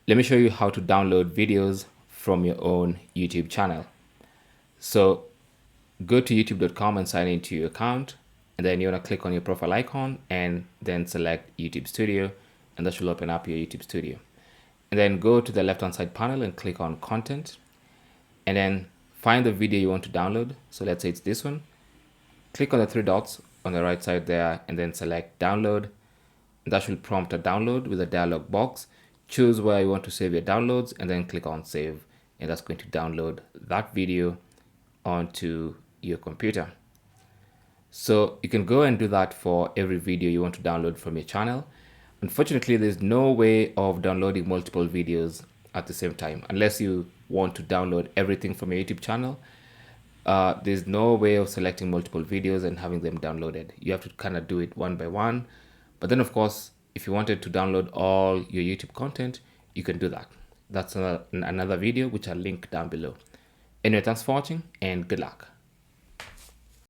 Let me show you how to download videos from your own YouTube channel. So go to youtube.com and sign into your account, and then you want to click on your profile icon and then select YouTube Studio, and that should open up your YouTube Studio. And then go to the left hand side panel and click on content, and then find the video you want to download. So let's say it's this one. Click on the three dots on the right side there and then select download. That should prompt a download with a dialog box. Choose where you want to save your downloads and then click on save, and that's going to download that video onto your computer. So you can go and do that for every video you want to download from your channel. Unfortunately, there's no way of downloading multiple videos at the same time unless you want to download everything from your YouTube channel. There's no way of selecting multiple videos and having them downloaded. You have to kind of do it one by one. But then, of course, if you wanted to download all your YouTube content, you can do that. That's another video which I'll link down below. Anyway, thanks for watching and good luck.